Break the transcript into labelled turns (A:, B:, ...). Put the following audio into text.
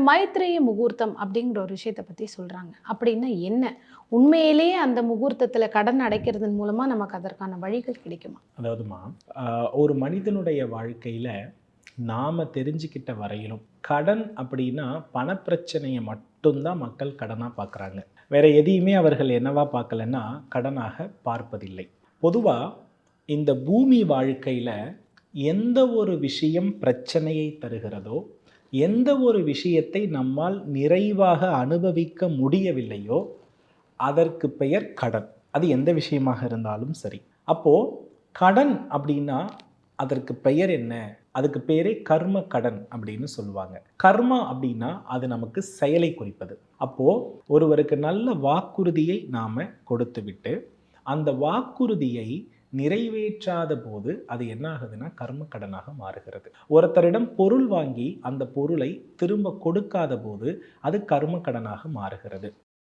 A: மைத்ரேய முகூர்த்தம் அப்படிங்கிற ஒரு விஷயத்த பத்தி சொல்றாங்க. அப்படின்னா என்ன? உண்மையிலேயே அந்த முகூர்த்தத்துல கடன் அடைக்கிறதன் மூலமா நமக்கு அதற்கான வழிகள் கிடைக்குமா?
B: அதாவதுமா, ஒரு மனிதனுடைய வாழ்க்கையில நாம தெரிஞ்சுக்கிட்ட வரையிலும் கடன் அப்படின்னா பணப்பிரச்சனையை மட்டும்தான் மக்கள் கடனா பார்க்குறாங்க. வேற எதையுமே அவர்கள் என்னவா பார்க்கலன்னா கடனாக பார்ப்பதில்லை. பொதுவா இந்த பூமி வாழ்க்கையில எந்த ஒரு விஷயம் பிரச்சனையை தருகிறதோ, எந்த ஒரு விஷயத்தை நம்மால் நிறைவாக அனுபவிக்க முடியவில்லையோ அதற்கு பெயர் கடன். அது எந்த விஷயமாக இருந்தாலும் சரி. அப்போ கடன் அப்படின்னா அதற்கு பெயர் என்ன? அதுக்கு பேரே கர்ம கடன் அப்படின்னு சொல்லுவாங்க. கர்மா அப்படின்னா அது நமக்கு செயலை குறிப்பது. அப்போ ஒருவருக்கு நல்ல வாக்குறுதியை நாம கொடுத்துவிட்டு அந்த வாக்குறுதியை நிறைவேற்றாத போது அது என்ன ஆகுதுன்னா கர்ம கடனாக மாறுகிறது. ஒருத்தரிடம் பொருள் வாங்கி அந்த பொருளை திரும்ப கொடுக்காத போது அது கர்ம கடனாக மாறுகிறது.